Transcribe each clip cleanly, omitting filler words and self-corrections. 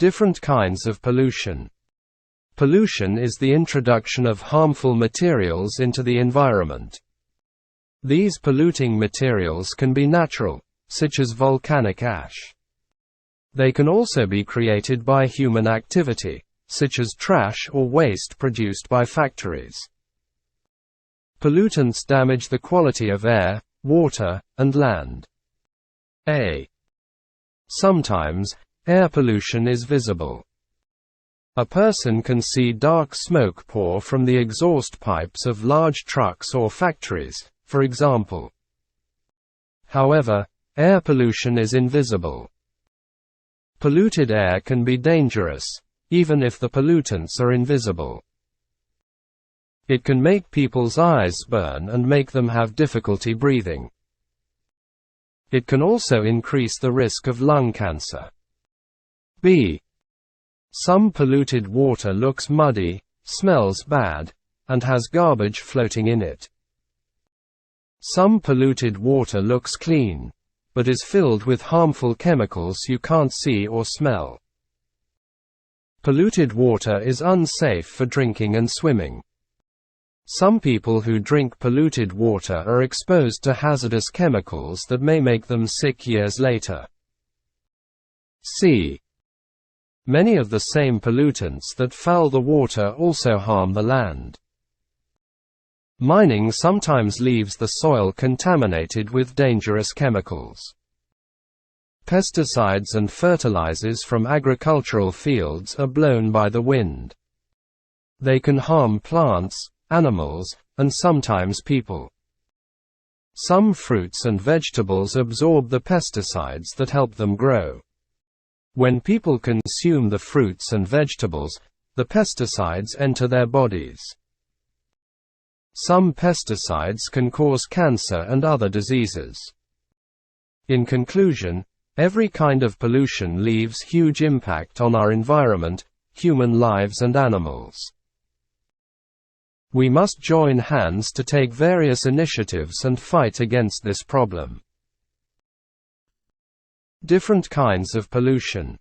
Different kinds of pollution. Pollution is the introduction of harmful materials into the environment. These polluting materials can be natural, such as volcanic ash. They can also be created by human activity, such as trash or waste produced by factories. Pollutants damage the quality of air, water, and land. A. Sometimes, air pollution is visible. A person can see dark smoke pour from the exhaust pipes of large trucks or factories, for example. However, air pollution is invisible. Polluted air can be dangerous, even if the pollutants are invisible. It can make people's eyes burn and make them have difficulty breathing. It can also increase the risk of lung cancer. B. Some polluted water looks muddy, smells bad, and has garbage floating in it. Some polluted water looks clean, but is filled with harmful chemicals you can't see or smell. Polluted water is unsafe for drinking and swimming. Some people who drink polluted water are exposed to hazardous chemicals that may make them sick years later. C. Many of the same pollutants that foul the water also harm the land. Mining sometimes leaves the soil contaminated with dangerous chemicals. Pesticides and fertilizers from agricultural fields are blown by the wind. They can harm plants, animals, and sometimes people. Some fruits and vegetables absorb the pesticides that help them grow. When people consume the fruits and vegetables, the pesticides enter their bodies. Some pesticides can cause cancer and other diseases. In conclusion, every kind of pollution leaves huge impact on our environment, human lives and animals. We must join hands to take various initiatives and fight against this problem. Different kinds of pollution.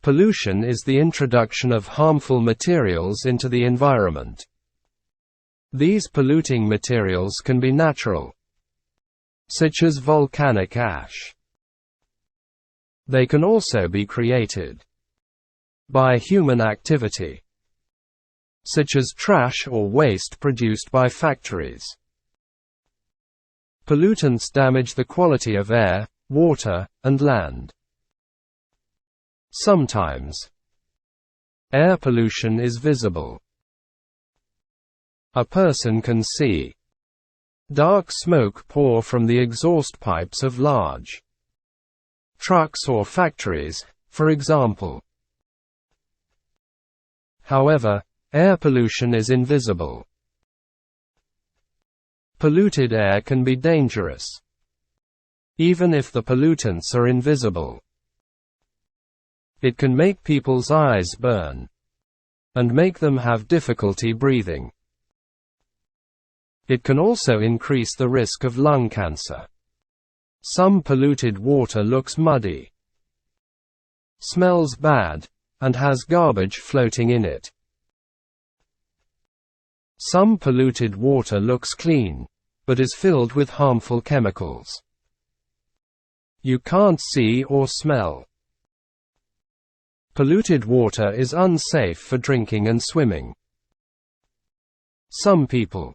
Pollution is the introduction of harmful materials into the environment. These polluting materials can be natural, such as volcanic ash. They can also be created by human activity, such as trash or waste produced by factories. Pollutants damage the quality of air, water, and land. Sometimes, air pollution is visible. A person can see dark smoke pour from the exhaust pipes of large trucks or factories, for example. However, air pollution is invisible. Polluted air can be dangerous, even if the pollutants are invisible. It can make people's eyes burn and make them have difficulty breathing. It can also increase the risk of lung cancer. Some polluted water looks muddy, smells bad, and has garbage floating in it. Some polluted water looks clean, but is filled with harmful chemicals you can't see or smell. Polluted water is unsafe for drinking and swimming. Some people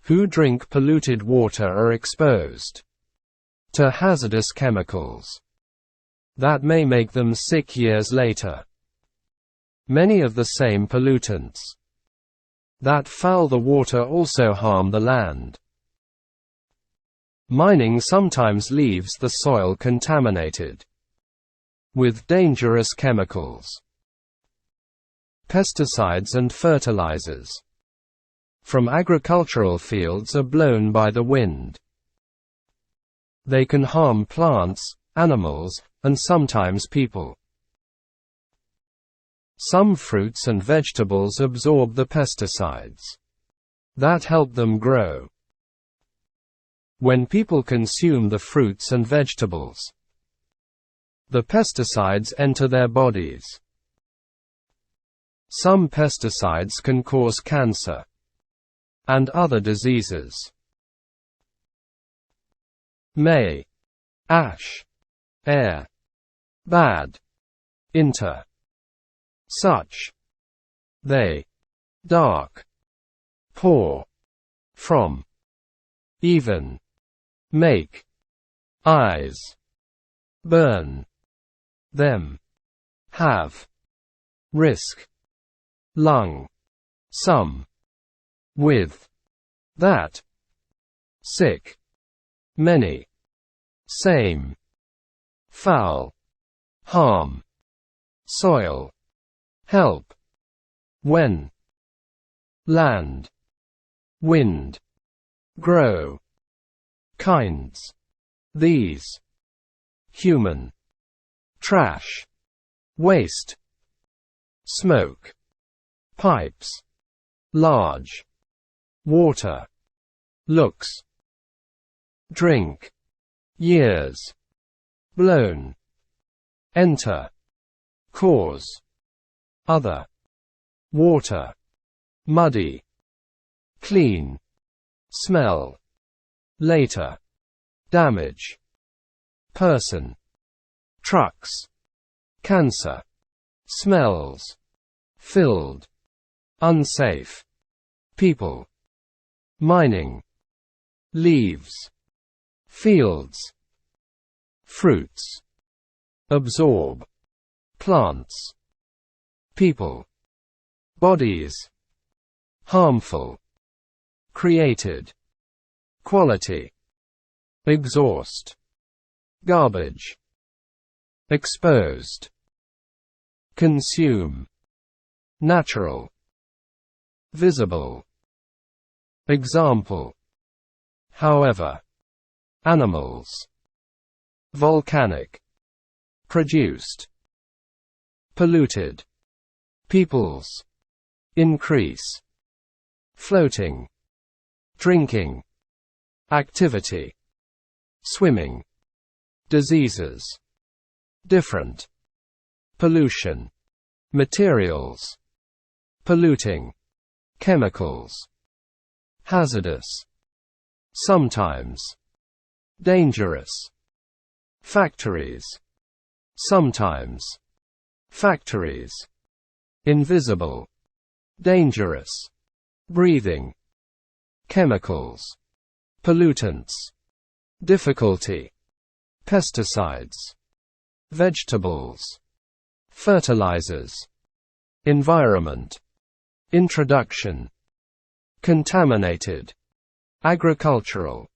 who drink polluted water are exposed to hazardous chemicals that may make them sick years later. Many of the same pollutants that foul the water also harm the land. Mining sometimes leaves the soil contaminated with dangerous chemicals. Pesticides and fertilizers from agricultural fields are blown by the wind. They can harm plants, animals, and sometimes people. Some fruits and vegetables absorb the pesticides that help them grow. When people consume the fruits and vegetables, The pesticides enter their bodies. Some pesticides can cause cancer and other diseases. May. Ash. Air. Bad. Inter. Such. They. Dark. Pour. From. Even. Make. Eyes. Burn. Them. Have. Risk. Lung. Some. With. That. Sick. Many. Same. Foul. Harm. Soil. Help. When. Land. Wind. Grow. Kinds. These. Human. Trash. Waste. Smoke. Pipes. Large. Water. Looks. Drink. Years. Blown. Enter. Cause. Other. Water. Muddy. Clean. Smell. Later. Damage. Person. Trucks. Cancer. Smells. Filled. Unsafe. People. Mining. Leaves. Fields. Fruits. Absorb. Plants. People. Bodies. Harmful. Created. Quality. Exhaust. Garbage. Exposed. Consume. Natural. Visible. Example. However. Animals. Volcanic. Produced. Polluted. Peoples. Increase. Floating. Drinking. Activity. Swimming. Diseases. Different. Pollution. Materials. Polluting. Chemicals. Hazardous. Sometimes. Dangerous. Factories. Sometimes. Factories. Invisible. Dangerous. Breathing. Chemicals. Pollutants. Difficulty. Pesticides. Vegetables. Fertilizers. Environment. Introduction. Contaminated. Agricultural.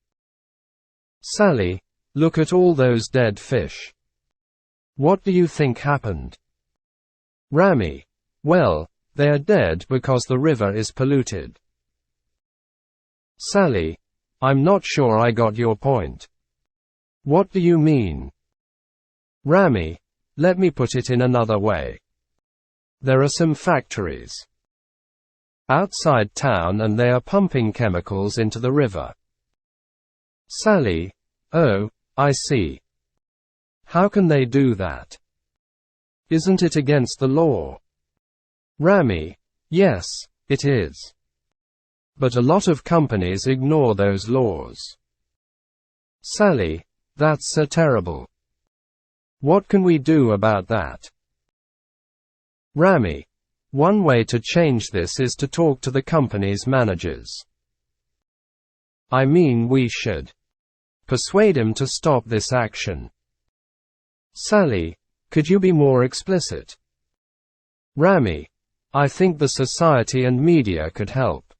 Sally, look at all those dead fish. What do you think happened? Rami, well, they are dead because the river is polluted. Sally, I'm not sure I got your point. What do you mean? Rami, let me put it in another way. There are some factories outside town and they are pumping chemicals into the river. Sally, oh, I see. How can they do that? Isn't it against the law? Rami, yes, it is. But a lot of companies ignore those laws. Sally, that's so terrible. What can we do about that? Rami, one way to change this is to talk to the company's managers. I mean, we should persuade him to stop this action. Sally, could you be more explicit? Rami, I think the society and media could help.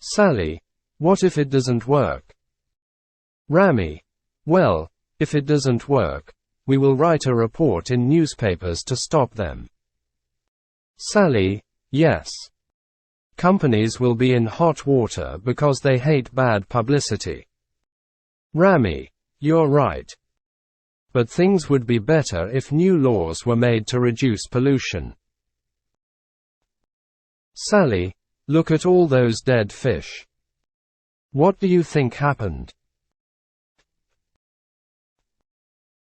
Sally, what if it doesn't work? Rami, well, if it doesn't work, we will write a report in newspapers to stop them. Sally, yes. Companies will be in hot water because they hate bad publicity. Rami, you're right. But things would be better if new laws were made to reduce pollution. Sally, look at all those dead fish. What do you think happened?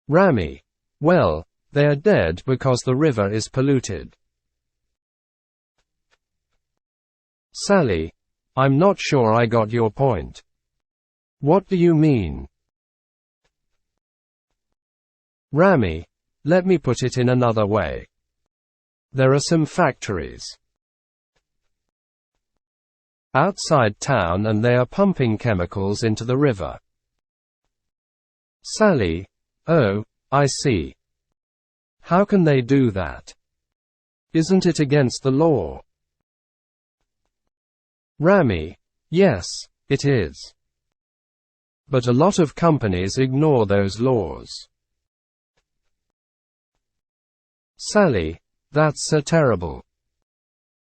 Rami, Well, they are dead because the river is polluted. Sally, I'm not sure I got your point. What do you mean? Rami, let me put it in another way. There are some factories outside town and they are pumping chemicals into the river. Sally, oh, I see. How can they do that? Isn't it against the law? Rami, yes, it is. But a lot of companies ignore those laws. Sally, that's so terrible.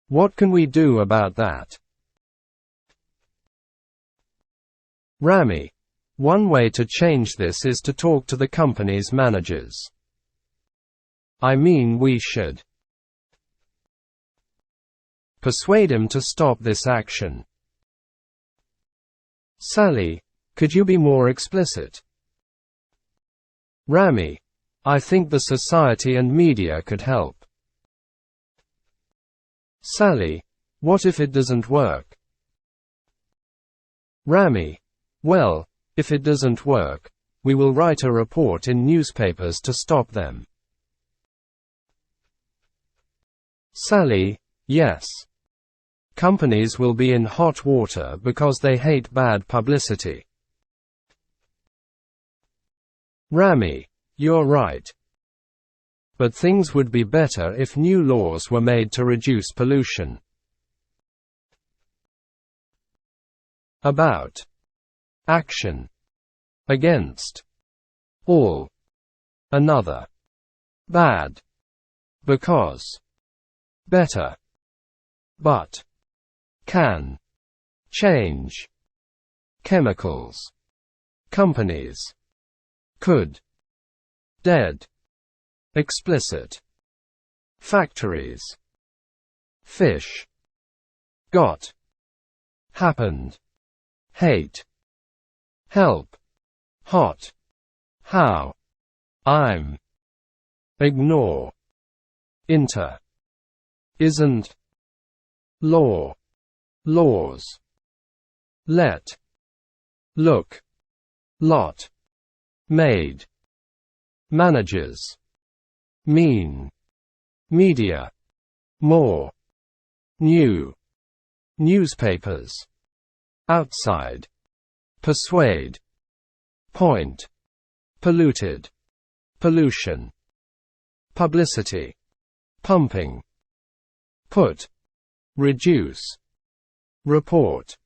What can we do about that? Rami, one way to change this is to talk to the company's managers. I mean, we should persuade him to stop this action. Sally, could you be more explicit? Rami, I think the society and media could help. Sally, what if it doesn't work? Rami, well, if it doesn't work, we will write a report in newspapers to stop them. Sally, yes. Companies will be in hot water because they hate bad publicity. Rami, you're right. But things would be better if new laws were made to reduce pollution. About. Action. Against. All. Another. Bad. Because. Better. But. Can. Change. Chemicals. Companies. Could. Dead. Explicit. Factories. Fish. Got. Happened. Hate. Help. Hot. How. I'm. Ignore. Inter. Isn't. Law. Laws. Let. Look. Lot. Made. Managers. Mean. Media. More. New. Newspapers. Outside. Persuade. Point. Polluted. Pollution. Publicity. Pumping. Put. Reduce. Report.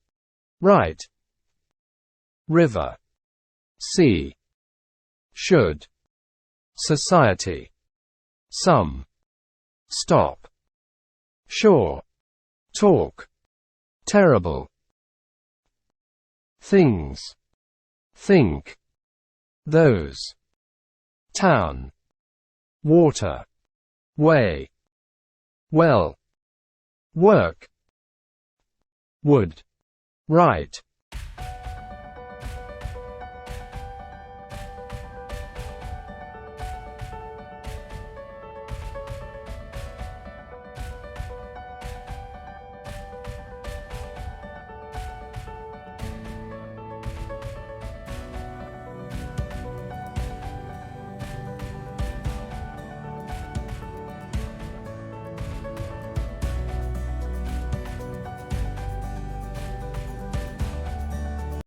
Write. River. Sea. Should. Society. Some. Stop. Sure. Talk. Terrible. Things. Think. Those. Town. Water. Way. Well. Work. Would. Right.